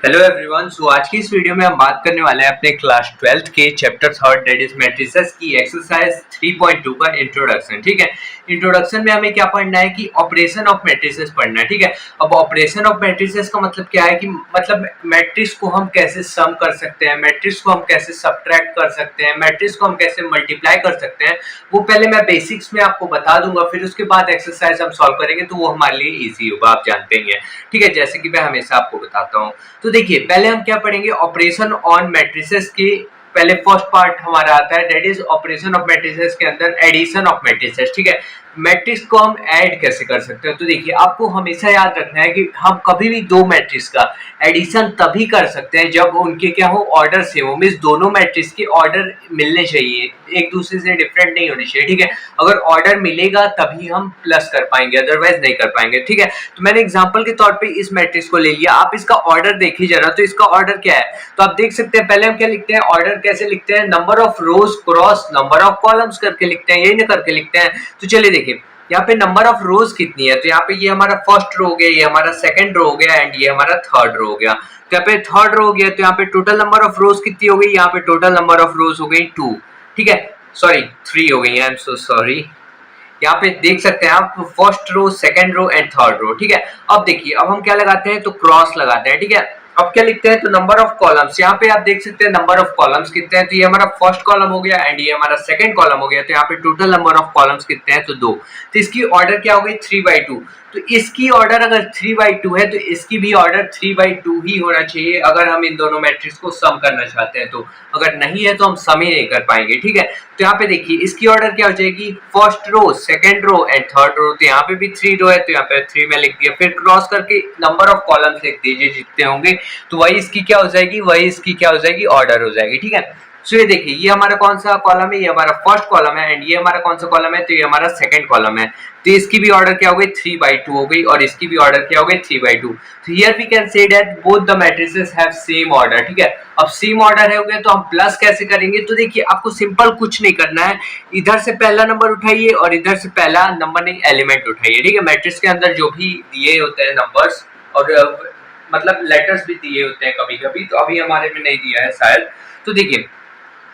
Hello everyone. सो आज की इस वीडियो में हम बात करने वाले हैं अपने क्लास 12th के चैप्टर 3 दैट इज मैट्रिसेस की एक्सरसाइज 3.2 का इंट्रोडक्शन। ठीक है, इंट्रोडक्शन में हमें क्या पढ़ना है कि ऑपरेशन ऑफ मैट्रिसेस पढ़ना है। ठीक है, अब ऑपरेशन ऑफ मैट्रिसेस का मतलब क्या है कि मतलब मैट्रिक्स को हम कैसे सम कर सकते हैं, मैट्रिक्स को हम कैसे सब्ट्रैक्ट कर सकते हैं, मैट्रिक्स को हम कैसे मल्टीप्लाई कर सकते हैं, वो पहले मैं बेसिक्स में आपको बता दूंगा, फिर उसके बाद एक्सरसाइज हम सॉल्व करेंगे तो वो हमारे लिए ईजी होगा, आप जानते ही हैं। ठीक है, जैसे कि मैं हमेशा आपको बताता हूँ। तो देखिए, पहले हम क्या पढ़ेंगे, ऑपरेशन ऑन मैट्रिसेस की पहले फर्स्ट पार्ट हमारा आता है that is operation of matrices के अंदर एडिशन ऑफ मैट्रिसेस। ठीक है, मैट्रिक्स को हम ऐड कैसे कर सकते हैं। तो देखिए, आपको हमेशा याद रखना है कि हम कभी भी दो मैट्रिक्स का एडिशन तभी कर सकते हैं जब उनके क्या हो, ऑर्डर सेम हो। मींस दोनों मैट्रिक्स के ऑर्डर मिलने चाहिए, एक दूसरे से डिफरेंट नहीं होने चाहिए। ठीक है, अगर ऑर्डर मिलेगा तभी हम प्लस कर पाएंगे, अदरवाइज नहीं कर पाएंगे। ठीक है, तो मैंने एग्जांपल के तौर पे इस मैट्रिक्स को ले लिया, आप इसका ऑर्डर देखिए जरा। तो इसका ऑर्डर क्या है, तो आप देख सकते हैं। पहले हम क्या लिखते हैं, ऑर्डर कैसे लिखते हैं, number of rose cross number of columns करके लिखते हैं, यही ना करके लिखते हैं। तो चलिए देखिए, यहाँ पे नंबर ऑफ रोज कितनी है, तो यहाँ पे ये हमारा फर्स्ट रो हो गया, ये हमारा सेकंड रो हो गया एंड ये हमारा थर्ड रो हो गया। तो यहाँ पे थर्ड रो हो गया, तो यहाँ पे टोटल नंबर ऑफ रोज कितनी हो गई, यहाँ पे टोटल नंबर ऑफ रोज हो गई 2। ठीक है, सॉरी 3 हो गई, आई एम सो सॉरी। यहाँ पे देख सकते हैं आप, first row, second row and third row. ठीक है, अब देखिए, अब हम क्या लगाते हैं, तो क्रॉस लगाते हैं। ठीक है, अब क्या लिखते हैं, तो नंबर ऑफ कॉलम्स, यहाँ पे आप देख सकते हैं नंबर ऑफ कॉलम्स कितने हैं, तो ये हमारा फर्स्ट कॉलम हो गया एंड ये हमारा सेकंड कॉलम हो गया। तो यहाँ पे टोटल नंबर ऑफ कॉलम्स कितने हैं, तो 2। तो इसकी ऑर्डर क्या हो गई, 3/2। तो इसकी ऑर्डर अगर 3/2 है तो इसकी भी ऑर्डर 3/2 ही होना चाहिए अगर हम इन दोनों मैट्रिक्स को सम करना चाहते हैं। तो अगर नहीं है तो हम सम ही नहीं कर पाएंगे। ठीक है, तो यहाँ पे देखिए, इसकी ऑर्डर क्या हो जाएगी, first row, second row and third row. तो यहाँ पे भी 3 रो है, तो यहाँ पे 3 में लिख दिया, फिर क्रॉस करके नंबर ऑफ कॉलम्स लिख दीजिए जितने होंगे, तो वही इसकी क्या हो जाएगी, वही इसकी क्या हो जाएगी, ऑर्डर हो जाएगी। ठीक है, सो ये देखिए, ये हमारा कौन सा कॉलम है, ये हमारा फर्स्ट कॉलम है एंड ये हमारा कौन सा कॉलम है, तो ये हमारा सेकंड कॉलम है। तो इसकी भी ऑर्डर क्या हो गई, 3/2 हो गई और इसकी भी ऑर्डर क्या हो गई, 3/2। तो here we can say that both the matrices have same order. ठीक है, अब सेम ऑर्डर है हो गया, तो हम प्लस कैसे करेंगे, तो देखिए आपको सिंपल कुछ नहीं करना है, इधर से पहला नंबर उठाइए और इधर से पहला नंबर नहीं, एलिमेंट उठाइए। ठीक है, मैट्रिक्स के अंदर जो भी दिए होते हैं नंबर्स और मतलब लेटर्स भी दिए होते हैं कभी कभी, तो अभी हमारे में नहीं दिया है शायद। तो देखिए,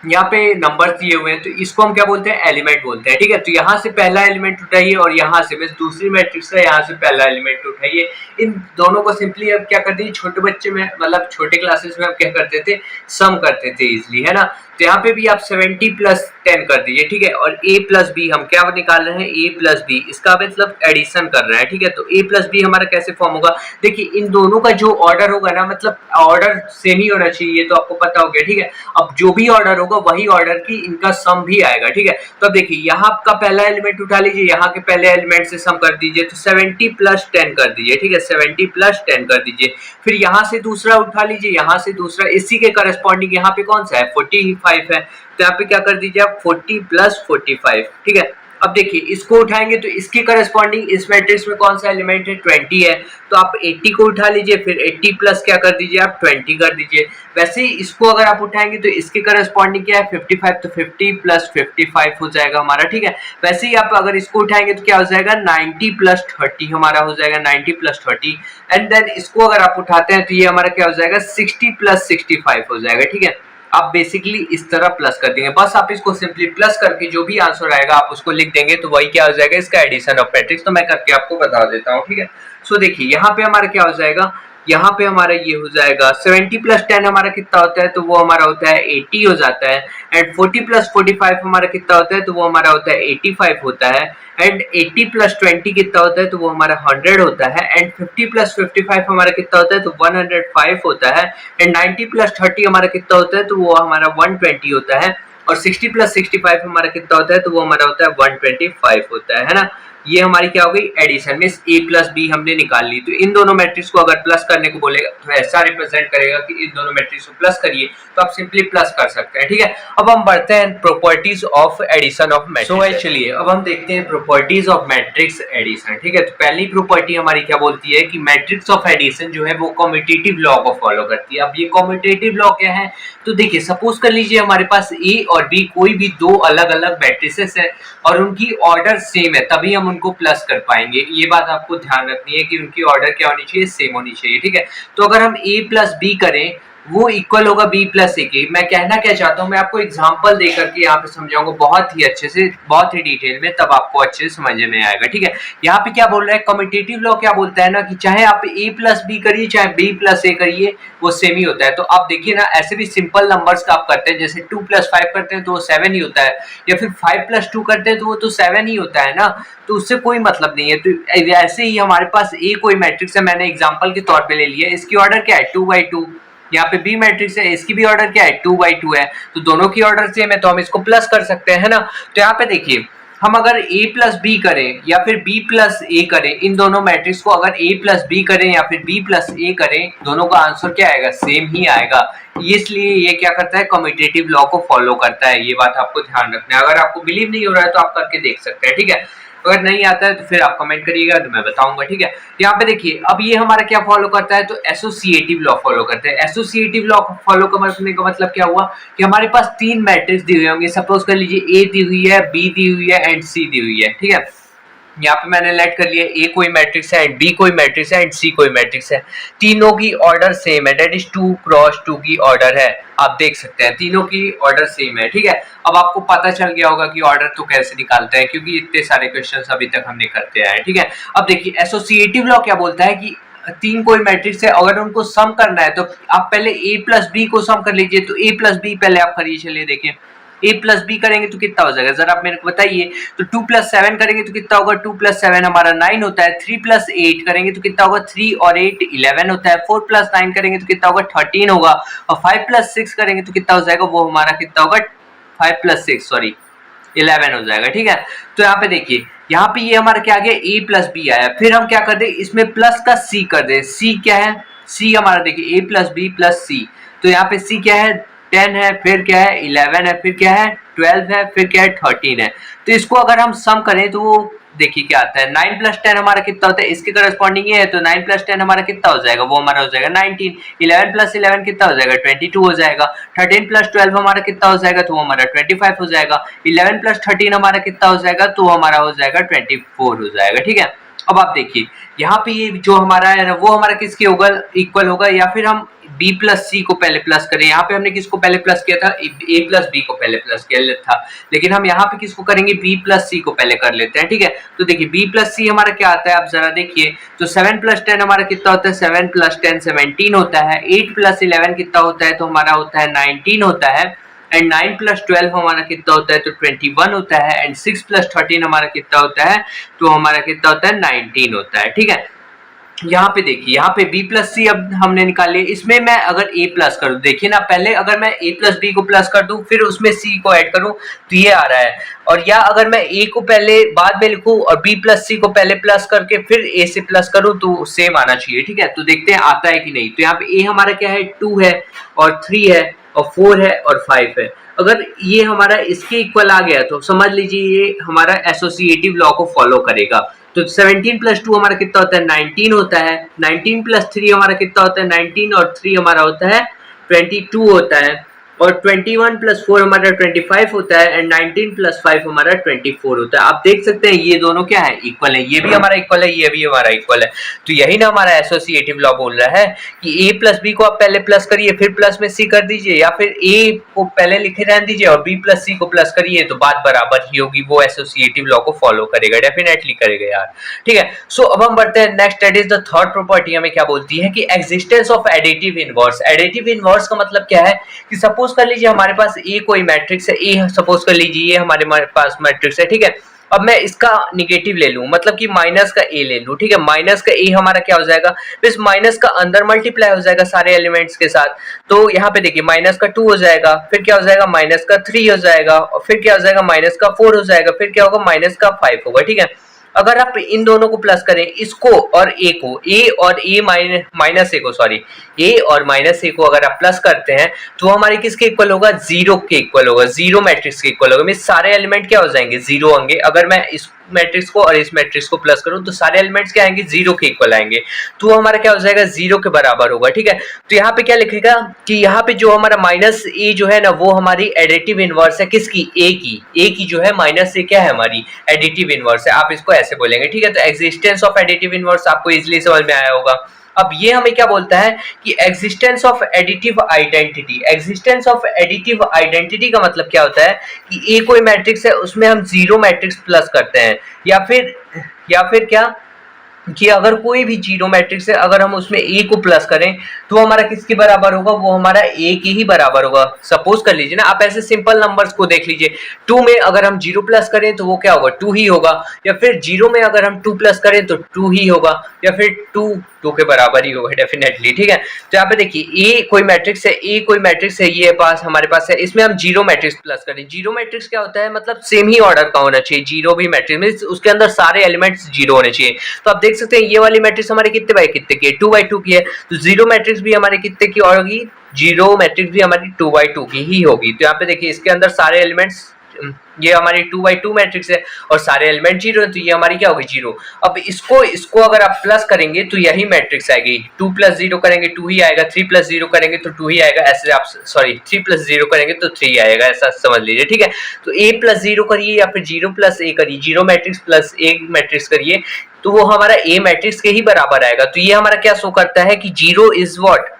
यहाँ पे नंबर दिए हुए हैं, तो इसको हम क्या बोलते हैं, एलिमेंट बोलते हैं। ठीक है, तो यहाँ से पहला एलिमेंट उठाइए और यहाँ से बस दूसरी मैट्रिक्स है, यहाँ से पहला एलिमेंट उठाइए। इन दोनों को सिंपली अब क्या कर दिए, छोटे बच्चे में मतलब छोटे क्लासेस में हम क्या करते थे, सम करते थे इजिली, है ना। तो यहाँ पे भी आप 70 + 10 कर दीजिए। ठीक है, और a + b हम क्या निकाल रहे हैं, a + b, इसका मतलब एडिशन कर रहे हैं। ठीक है, तो a + b हमारा कैसे फॉर्म होगा, देखिए इन दोनों का जो ऑर्डर होगा ना, मतलब ऑर्डर सेम ही होना चाहिए, ये तो आपको पता हो गया। ठीक है, अब जो भी ऑर्डर होगा वही ऑर्डर की इनका सम भी आएगा। ठीक है, तो अब देखिए, यहाँ का पहला एलिमेंट उठा लीजिए, यहाँ के पहले एलिमेंट से सम कर दीजिए, तो 70 + 10 कर दीजिए। ठीक है, 70 + 10 कर दीजिए, फिर यहाँ से दूसरा उठा लीजिए, यहाँ से दूसरा, इसी के करस्पॉन्डिंग यहाँ पे कौन सा है, 45 है, तो यहाँ पे क्या कर दीजिए आप, 40 + 45। ठीक है, अब देखिए, इसको उठाएंगे तो इसके करस्पॉन्डिंग इस मैट्रिक्स में कौन सा एलिमेंट है, 20 है, तो आप 80 को उठा लीजिए, फिर 80 प्लस क्या कर दीजिए आप, 20 कर दीजिए। वैसे ही इसको अगर आप उठाएंगे तो इसके करस्पॉन्डिंग क्या है, 55, तो 50 + 55 हो जाएगा हमारा। ठीक है, वैसे ही आप अगर इसको उठाएंगे तो क्या हो जाएगा, 90 + 30 हमारा हो जाएगा, 90 + 30। एंड देन इसको अगर आप उठाते हैं तो ये हमारा क्या हो जाएगा, 60 + 65 हो जाएगा। ठीक है, आप बेसिकली इस तरह प्लस कर देंगे, बस आप इसको सिंपली प्लस करके जो भी आंसर आएगा आप उसको लिख देंगे, तो वही क्या हो जाएगा, इसका एडिशन ऑफ मैट्रिक्स। तो मैं करके आपको बता देता हूँ। ठीक है, सो देखिए, यहाँ पे हमारा क्या हो जाएगा, यहाँ पे हमारा ये हो जाएगा 70 + 10 हमारा कितना होता है, तो वो हमारा होता है 80 हो जाता है। एंड 40 + 45 हमारा कितना होता है, तो वो हमारा होता है 85 होता है। एंड 80 + 20 कितना होता है, तो वो हमारा 100 होता है। एंड 50 + 55 हमारा कितना होता है, तो 105 होता है। एंड 90 + 30 हमारा कितना होता है, तो वो हमारा 120 होता है। और 60 + 65 हमारा कितना होता है, तो वो हमारा होता है 125 होता है ना। ये हमारी क्या हो गई, एडिशन में a + b हमने निकाल ली। तो इन दोनों मैट्रिक्स को अगर प्लस करने को बोलेगा तो ऐसा रिप्रेजेंट करेगा कि इन दोनों मैट्रिक्स को प्लस करिए, तो आप सिंपली प्लस कर सकते हैं। ठीक है, अब हम बढ़ते हैं properties of addition of matrix. So चलिए, अब हम देखते हैं प्रॉपर्टीज ऑफ मैट्रिक्स एडिशन। ठीक है, तो पहली प्रॉपर्टी हमारी क्या बोलती है कि मैट्रिक्स ऑफ एडिशन जो है वो कम्यूटेटिव लॉ को फॉलो करती है। अब ये कम्यूटेटिव लॉ क्या है, तो देखिए, सपोज कर लीजिए हमारे पास a और b कोई भी दो अलग अलग मैट्रिसेस है और उनकी ऑर्डर सेम है, तभी हम उनको प्लस कर पाएंगे। ये बात आपको ध्यान रखनी है कि उनकी ऑर्डर क्या होनी चाहिए, सेम होनी चाहिए, ठीक है। तो अगर हम a प्लस बी करें वो इक्वल होगा b प्लस ए के। मैं कहना क्या चाहता हूँ, मैं आपको एग्जांपल देकर के यहाँ पे समझाऊंगा बहुत ही अच्छे से, बहुत ही डिटेल में, तब आपको अच्छे से समझ में आएगा, ठीक है। यहाँ पे क्या बोल रहा है, कम्यूटेटिव लॉ क्या बोलता है ना कि चाहे आप a प्लस बी करिए चाहे b प्लस ए करिए वो सेम ही होता है। तो आप देखिए ना, ऐसे भी सिंपल नंबर्स का आप करते हैं, जैसे 2 प्लस 5 करते हैं तो वो 7 ही होता है, या फिर 5 प्लस 2 करते हैं तो वो तो 7 ही होता है ना, तो उससे कोई मतलब नहीं है। तो ऐसे ही हमारे पास a कोई मैट्रिक्स है, मैंने एग्जाम्पल के तौर पर ले लिया, इसकी ऑर्डर क्या है 2/2। यहाँ पे बी मैट्रिक्स है, इसकी भी ऑर्डर क्या है 2/2 है, तो दोनों की ऑर्डर सेम है तो हम इसको प्लस कर सकते हैं ना। तो यहाँ पे देखिए, हम अगर a प्लस बी करें या फिर b प्लस ए करें, इन दोनों मैट्रिक्स को अगर a प्लस बी करें या फिर b प्लस ए करें, दोनों का आंसर क्या आएगा, सेम ही आएगा। इसलिए ये क्या करता है, कम्यूटेटिव लॉ को फॉलो करता है। ये बात आपको ध्यान रखना है। अगर आपको बिलीव नहीं हो रहा है तो आप करके देख सकते हैं, ठीक है। अगर नहीं आता है तो फिर आप कमेंट करिएगा तो मैं बताऊंगा, ठीक है। यहाँ पे देखिए, अब ये हमारा क्या फॉलो करता है, तो एसोसिएटिव लॉ फॉलो करते हैं। एसोसिएटिव लॉ फॉलो करने का मतलब क्या हुआ कि हमारे पास 3 मैट्रिक्स दी हुई होंगे, सपोज कर लीजिए ए दी हुई है, बी दी हुई है एंड सी दी हुई है, ठीक है। यहाँ पे मैंने लेट कर लिया, ए कोई मैट्रिक्स है एंड बी कोई मैट्रिक्स है एंड सी कोई मैट्रिक्स है, तीनों की ऑर्डर सेम है, दैट इज 2 क्रॉस 2 की ऑर्डर है। आप देख सकते हैं तीनों की ऑर्डर सेम है, ठीक है। अब आपको पता चल गया होगा कि ऑर्डर तो कैसे निकालते हैं, क्योंकि इतने सारे क्वेश्चंस अभी तक हमने करते आए, ठीक है। अब देखिए, एसोसिएटिव लॉ क्या बोलता है कि 3 कोई मैट्रिक्स है, अगर उनको सम करना है तो आप पहले ए प्लस बी को सम कर लीजिए। तो ए प्लस बी पहले आप करिए, चलिए देखिए, a प्लस बी करेंगे तो कितना हो जाएगा, जरा आप मेरे को बताइए। तो 2 प्लस 7 करेंगे तो कितना होगा, 2 प्लस 7 हमारा 9 होता है। 3 प्लस 8 करेंगे तो कितना होगा, 3 और 8 11 होता है। 4 प्लस 9 करेंगे तो कितना होगा, 13 होगा। और 5 प्लस 6 करेंगे तो कितना हो जाएगा, वो हमारा कितना होगा, 5 प्लस 6 सॉरी 11 हो जाएगा, ठीक है। तो यहाँ पे देखिए, यहाँ पे ये हमारा क्या आ गया, a प्लस बी आया। फिर हम क्या कर दे, इसमें प्लस का c कर दे। c क्या है, c हमारा देखिए a plus B plus c, तो यहाँ पे c क्या है, 10 है, फिर क्या है 11 है, फिर क्या है 12 है, फिर क्या है 13 है। तो इसको अगर हम सम करें तो वो देखिए क्या आता है, 9 प्लस 10 हमारा कितना होता है, इसके करस्पॉन्डिंग ये है, तो 9 प्लस 10 हमारा कितना हो जाएगा, वो हमारा हो जाएगा 19। 11 प्लस 11 कितना हो जाएगा, 22 हो जाएगा। 13 प्लस 12 हमारा कितना हो जाएगा, तो वो हमारा 25 हो जाएगा। 11 प्लस 13 हमारा कितना हो जाएगा, तो हमारा हो जाएगा 24 हो जाएगा, ठीक है। अब आप देखिए, यहाँ पे ये जो हमारा है ना, वो हमारा किसके होगा, इक्वल होगा। या फिर हम b प्लस सी को पहले प्लस करें, यहाँ पे हमने किसको पहले प्लस किया था, a प्लस बी को पहले प्लस किया था, लेकिन हम यहाँ पे किसको करेंगे, b प्लस सी को पहले कर लेते हैं, ठीक है। तो देखिए b प्लस सी हमारा क्या आता है, आप जरा देखिए, तो 7 प्लस 10 हमारा कितना होता है, 7 प्लस 10 17 होता है। 8 प्लस 11 कितना होता है, तो हमारा होता है 19 होता है। एंड 9 प्लस 12 हमारा कितना होता है, तो 21 होता है। एंड 6 प्लस 13 हमारा कितना होता है, तो हमारा कितना होता है 19 होता है, ठीक है। यहाँ पे देखिए, यहाँ पे b प्लस सी अब हमने निकाल लिया। इसमें मैं अगर a प्लस करूँ, देखिए ना, पहले अगर मैं a प्लस बी को प्लस कर दूं फिर उसमें c को ऐड करूं तो ये आ रहा है। और या अगर मैं a को पहले बाद में लिखूं और b प्लस सी को पहले प्लस करके फिर a से प्लस करूं तो सेम आना चाहिए, ठीक है। तो देखते हैं आता है कि नहीं। तो यहाँ पे a हमारा क्या है, 2 है और 3 है और 4 है और 5 है। अगर ये हमारा इसके इक्वल आ गया तो समझ लीजिए ये हमारा एसोसिएटिव लॉ को फॉलो करेगा। तो 17 प्लस 2 हमारा कितना होता है, 19 होता है। 19 प्लस 3 हमारा कितना होता है, 19 और 3 हमारा होता है 22 होता है। और 21 प्लस 4 हमारा 25 होता है। एंड 19 प्लस 5 हमारा 24 होता है। आप देख सकते हैं ये दोनों क्या है, इक्वल है। ये भी हमारा इक्वल है, ये भी हमारा इक्वल है। तो यही ना हमारा एसोसिएटिव लॉ बोल रहा है कि a प्लस बी को आप पहले प्लस करिए फिर प्लस में c कर दीजिए, या फिर a को पहले लिखे रहने दीजिए और b प्लस c को प्लस करिए, तो बात बराबर ही होगी। वो एसोसिएटिव लॉ को फॉलो करेगा, डेफिनेटली करेगा यार, ठीक है। सो अब हम बढ़ते हैं next, that is the third property. हमें क्या बोलती है कि existence of additive inverse. Additive inverse का मतलब क्या है कि सपोज कर लीजिए हमारे पास ए कोई मैट्रिक्स है, ए सपोज कर लीजिए ये हमारे पास मैट्रिक्स है, ठीक है। अब मैं इसका निगेटिव ले लूं, मतलब कि माइनस का ए ले लूं, ठीक है। माइनस का ए हमारा क्या हो जाएगा, इस माइनस का अंदर मल्टीप्लाई हो जाएगा सारे एलिमेंट्स के साथ। तो यहाँ पे देखिए माइनस का 2 हो जाएगा, फिर क्या हो जाएगा माइनस का 3 हो जाएगा, और फिर क्या हो जाएगा माइनस का 4 हो जाएगा, फिर क्या होगा माइनस का 5 होगा, ठीक है। अगर आप इन दोनों को प्लस करें, इसको और ए को, ए और ए माइनस ए को, सॉरी ए और माइनस ए को अगर आप प्लस करते हैं तो हमारे किसके इक्वल होगा, 0 के इक्वल होगा, 0 मैट्रिक्स के इक्वल होगा। में सारे एलिमेंट क्या हो जाएंगे, 0 होंगे। अगर मैं मैट्रिक्स को और इस मैट्रिक्स को प्लस करूं तो सारे एलिमेंट्स क्या आएंगे, 0 के इक्वल आएंगे, तो हमारा क्या हो जाएगा, 0 के बराबर होगा। ठीक है, तो यहाँ पे क्या लिखेगा कि यहाँ पे जो हमारा माइनस ए जो है ना वो हमारी एडिटिव इनवर्स है, किसकी, ए की जो है माइनस ए क्या है, हमारी एडिटिव इनवर्स है, आप इसको ऐसे बोलेंगे। ठीक है, तो एग्जिस्टेंस ऑफ एडिटिव इनवर्स आपको इजीली समझ में आया होगा। अब ये हमें क्या बोलता है कि existence of additive identity. Existence of additive identity का मतलब क्या होता है कि ए कोई मैट्रिक्स है उसमें हम 0 मैट्रिक्स प्लस करते हैं, या फिर क्या कि अगर कोई भी 0 मैट्रिक्स है अगर हम उसमें ए को प्लस करें तो हमारा किसके बराबर होगा, वो हमारा ए के ही बराबर होगा। सपोज कर लीजिए ना, आप ऐसे सिंपल नंबर्स को देख लीजिए, 2 में अगर हम 0 प्लस करें तो वो क्या होगा, 2 ही होगा, या फिर 0 में अगर हम 2 प्लस करें तो 2 ही होगा, या फिर 2 के बराबर ही होगा डेफिनेटली। ठीक है, तो यहाँ पे देखिए ए कोई मैट्रिक्स है, ये पास हमारे पास है, इसमें हम 0 मैट्रिक्स प्लस करें। 0 मैट्रिक्स क्या होता है, मतलब सेम ही ऑर्डर का होना चाहिए, 0 भी मैट्रिक्स में उसके अंदर सारे एलिमेंट्स 0 होने चाहिए। तो आप देख सकते हैं ये वाली मैट्रिक्स हमारे कितने बाय कितने की है, 2/2 की है, तो 0 मैट्रिक्स भी हमारे कितने की होगी, 0 मैट्रिक्स भी हमारी 2/2 की ही होगी। तो यहाँ पे देखिए इसके अंदर सारे एलिमेंट्स, ये हमारी 2/2 मैट्रिक्स है और सारे एलिमेंट 0 है, तो ये हमारी क्या होगी, 0। अब इसको अगर आप प्लस करेंगे तो यही मैट्रिक्स आएगी, 2 + 0 करेंगे 2 ही आएगा, 3 + 0 करेंगे तो 2 ही आएगा, ऐसे आप 3 + 0 करेंगे तो 3 आएगा, ऐसा समझ लीजिए। ठीक है, तो a + 0 करिए या फिर 0 + a करिए, 0 मैट्रिक्स प्लस a मैट्रिक्स करिए तो वो हमारा a मैट्रिक्स के ही बराबर आएगा। तो ये हमारा क्या शो करता है कि 0 इज व्हाट,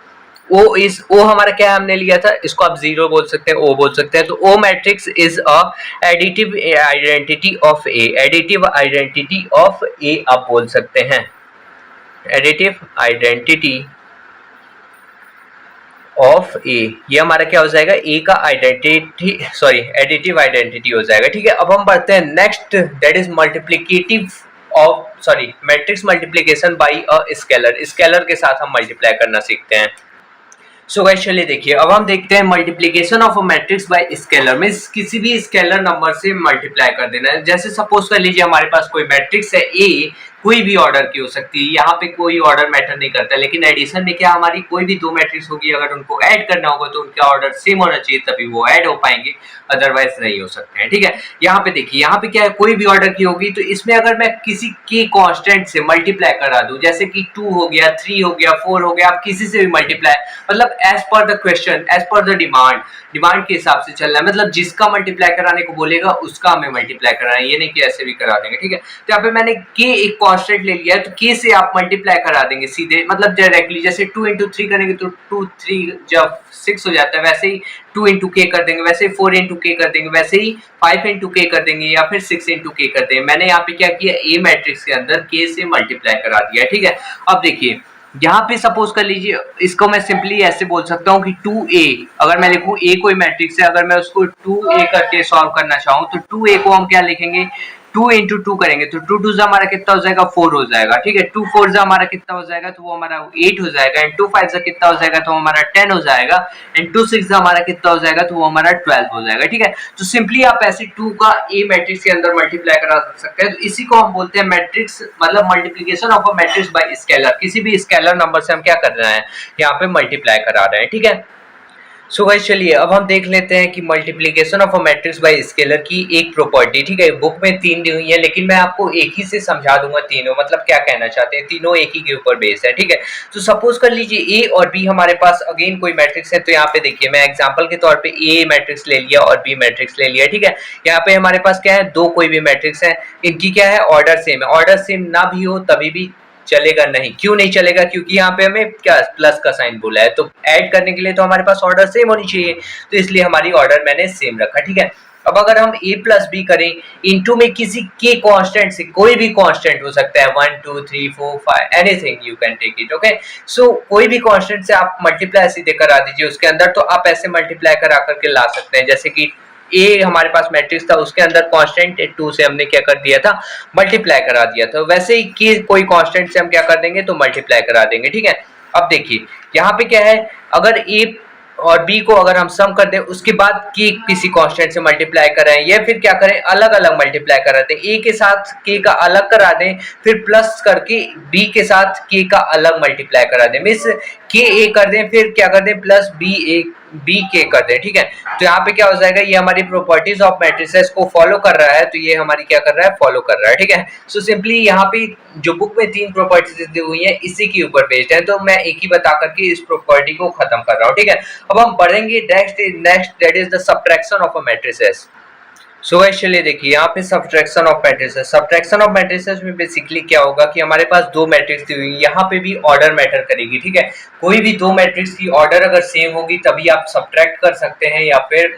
ओ हमारा क्या हमने लिया था, इसको आप 0 बोल सकते हैं, ओ बोल सकते हैं, तो O matrix is a additive identity of A, additive identity of A आप बोल सकते हैं, एडिटिव आइडेंटिटी ऑफ ए, ये हमारा क्या हो जाएगा, ए का आइडेंटिटी एडिटिव आइडेंटिटी हो जाएगा। ठीक है, अब हम बढ़ते हैं next, that is multiplicative of matrix multiplication bye a scalar. Scalar के साथ हम मल्टीप्लाई करना सीखते हैं। सो गाइस चलिए देखिए, अब हम देखते हैं multiplication of a matrix bye scalar, means किसी भी स्केलर नंबर से मल्टीप्लाई कर देना है। जैसे सपोज कर लीजिए हमारे पास कोई मैट्रिक्स है ए, कोई भी ऑर्डर की हो सकती है, यहाँ पे कोई ऑर्डर मैटर नहीं करता, लेकिन एडिशन में क्या हमारी कोई भी 2 मैट्रिक्स होगी, अगर उनको ऐड करना होगा तो उनका ऑर्डर सेम होना चाहिए तभी वो ऐड हो पाएंगे, अदरवाइज नहीं हो सकते हैं। ठीक है, यहाँ पे देखिए, यहाँ पे क्या है, कोई भी ऑर्डर की होगी तो इसमें अगर मैं किसी के कांस्टेंट से मल्टीप्लाई करा दूं, जैसे कि 2 हो गया, 3 हो गया, 4 हो गया, आप किसी से भी मल्टीप्लाई, मतलब as per the question, as per the demand के हिसाब से चलना है, मतलब जिसका मल्टीप्लाई कराने को बोलेगा उसका हमें मल्टीप्लाई कराना है, ये नहीं कि ऐसे भी करा देंगे। ठीक है, तो यहाँ पे मैंने के एक कांस्टेंट ले लिया है, तो के से आप मल्टीप्लाई करा देंगे सीधे, मतलब डायरेक्टली, जैसे 2 × 3 करेंगे तो 2 3 जब 6 हो जाता है, वैसे ही 2 × k कर देंगे, वैसे ही 4 × k कर देंगे, वैसे ही 5 × k कर देंगे, या फिर 6 × k कर देंगे। मैंने यहाँ पे क्या किया, ए मैट्रिक्स के अंदर k से मल्टीप्लाई करा दिया। ठीक है, अब देखिए यहाँ पे सपोज कर लीजिए, इसको मैं सिंपली ऐसे बोल सकता हूँ कि 2a, अगर मैं लिखूँ a कोई मैट्रिक्स है, अगर मैं उसको 2a करके सॉल्व करना चाहूँ तो 2a को हम क्या लिखेंगे, 2 × 2 करेंगे तो 2 2 हमारा कितना हो जाएगा, 4 हो जाएगा। ठीक है, 2 4 हमारा कितना हो जाएगा, तो वो हमारा 8 हो जाएगा, एंड 2 5 कितना हो जाएगा, तो हमारा 10 हो जाएगा, एंड 2 6 हमारा कितना हो जाएगा, तो वो हमारा 12 हो जाएगा। ठीक है, तो सिंपली आप ऐसे 2 का ए मैट्रिक्स के अंदर मल्टीप्लाई करा सकते हैं, तो इसी को हम बोलते हैं मैट्रिक्स, मतलब multiplication of a matrix bye scalar. किसी भी स्केलर नंबर से हम क्या कर रहे हैं, यहाँ पे मल्टीप्लाई करा रहे हैं। ठीक है, सो गाइस चलिए अब हम देख लेते हैं कि multiplication of a matrix bye scalar की एक प्रॉपर्टी। ठीक है, बुक में 3 दी हुई है, लेकिन मैं आपको एक ही से समझा दूंगा तीनों, मतलब क्या कहना चाहते हैं, तीनों एक ही के ऊपर बेस है। ठीक है, तो सपोज कर लीजिए ए और बी हमारे पास अगेन कोई मैट्रिक्स है, तो यहाँ पे देखिए मैं एग्जांपल के तौर पे ए मैट्रिक्स ले लिया और बी मैट्रिक्स ले लिया। ठीक है, यहाँ पे हमारे पास क्या है, 2 कोई भी मैट्रिक्स है, इनकी क्या है, ऑर्डर सेम है। ऑर्डर सेम ना भी हो तभी भी चलेगा, नहीं क्यों नहीं चलेगा, क्योंकि यहाँ पे हमें क्या प्लस का साइन बोला है, तो ऐड करने के लिए तो हमारे पास ऑर्डर सेम होनी चाहिए, तो इसलिए हमारी ऑर्डर मैंने सेम रखा। ठीक है, अब अगर हम a + b करें इनटू में किसी के कांस्टेंट से, कोई भी कांस्टेंट हो सकता है, 1 2 3 4 5 anything you can take it. Okay, so कोई भी कांस्टेंट से आप मल्टीप्लाई सीधे करा दीजिए उसके अंदर, तो आप ऐसे मल्टीप्लाई करा करके ला सकते हैं, जैसे कि ए हमारे पास मैट्रिक्स था, उसके अंदर कांस्टेंट 2 से हमने क्या कर दिया था, मल्टीप्लाई करा दिया था, वैसे ही कि कोई कांस्टेंट से हम क्या कर देंगे, तो मल्टीप्लाई करा देंगे। ठीक है, अब देखिए यहाँ पे क्या है, अगर ए और बी को अगर हम सम कर दें उसके बाद के किसी कांस्टेंट से मल्टीप्लाई कराएं, या फिर क्या करें, अलग अलग मल्टीप्लाई कराते हैं, ए के साथ के का अलग करा दें, फिर प्लस करके बी के साथ के का अलग मल्टीप्लाई करा दें, मींस के ए कर दें, फिर क्या कर दें प्लस बी के कर दें, ठीक है। तो यहाँ पे क्या हो जाएगा, ये हमारी प्रॉपर्टीज ऑफ मैट्रिसेस को फॉलो कर रहा है, तो ये हमारी क्या कर रहा है, फॉलो कर रहा है, ठीक है। सो सिंपली यहाँ पे जो बुक में 3 प्रॉपर्टीज दी हुई हैं इसी के ऊपर बेस्ड है, तो मैं एक ही बता करके इस प्रॉपर्टी को खत्म कर रहा हूँ, ठीक है। अब हम पढ़ेंगे next that is the subtraction of a matrices. So guys चलिए देखिए यहाँ पे subtraction of matrices. Subtraction of matrices में बेसिकली क्या होगा कि हमारे पास दो मैट्रिक्स दी हुई है, यहाँ पे भी ऑर्डर मैटर करेगी, ठीक है। कोई भी दो मैट्रिक्स की ऑर्डर अगर सेम होगी तभी आप सब्ट्रैक्ट कर सकते हैं या फिर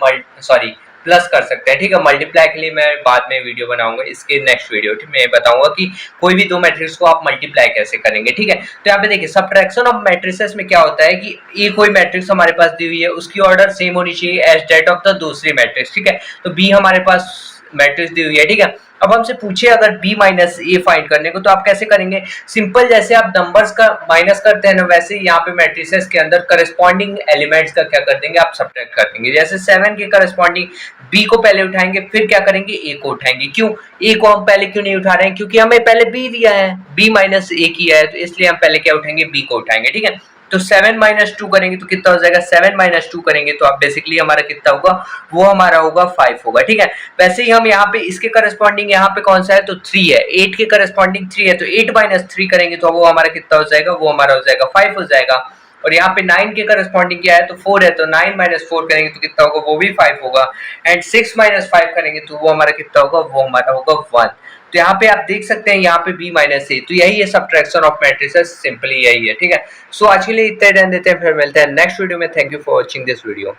प्लस कर सकते हैं, ठीक है। मल्टीप्लाई के लिए मैं बाद में वीडियो बनाऊंगा, इसके नेक्स्ट वीडियो में बताऊंगा कि कोई भी दो मैट्रिक्स को आप मल्टीप्लाई कैसे करेंगे, ठीक है। तो यहाँ पे देखिए सब्ट्रैक्शन ऑफ मैट्रिसेस में क्या होता है कि ये कोई मैट्रिक्स हमारे पास दी हुई है, उसकी ऑर्डर सेम होनी चाहिए एज दैट ऑफ द दूसरी मैट्रिक्स, ठीक है। तो बी हमारे पास मैट्रिक्स दी हुई है, ठीक है। अब हमसे पूछे अगर b माइनस ए फाइंड करने को, तो आप कैसे करेंगे, सिंपल जैसे आप नंबर्स का माइनस करते हैं ना, वैसे ही यहाँ पे मैट्रिसेस के अंदर करस्पॉन्डिंग एलिमेंट्स का क्या कर देंगे, आप सब्ट्रैक्ट कर देंगे। जैसे 7 के करस्पॉन्डिंग b को पहले उठाएंगे, फिर क्या करेंगे a को उठाएंगे। क्यों a को हम पहले क्यों नहीं उठा रहे हैं, क्योंकि हमें पहले b दिया है, b माइनस a किया है, तो इसलिए हम पहले क्या उठाएंगे, b को उठाएंगे, ठीक है। तो 7 माइनस 2 करेंगे तो कितना हो जाएगा, 7 माइनस 2 करेंगे तो आप बेसिकली हमारा कितना होगा, वो हमारा होगा 5 होगा, ठीक है। वैसे ही हम यहाँ पे इसके करस्पॉन्डिंग यहाँ पे कौन सा है, तो 3 है, 8 के करस्पॉन्डिंग 3 है, तो 8 माइनस 3 करेंगे तो वो हमारा कितना हो जाएगा, वो हमारा हो जाएगा 5 हो जाएगा। और यहाँ पे 9 के करस्पॉन्डिंग क्या है, तो 4 है, तो 9 माइनस 4 करेंगे तो कितना होगा, वो भी 5 होगा। एंड 6 माइनस 5 करेंगे तो वो हमारा कितना होगा, वो हमारा होगा 1। तो यहाँ पे आप देख सकते हैं यहाँ पे b माइनस ए, तो यही है सब्ट्रैक्शन ऑफ मैट्रिसेस, सिंपली यही है, ठीक है। सो आज के लिए इतना ही रहने देते हैं, फिर मिलते हैं नेक्स्ट वीडियो में। Thank you for watching this video.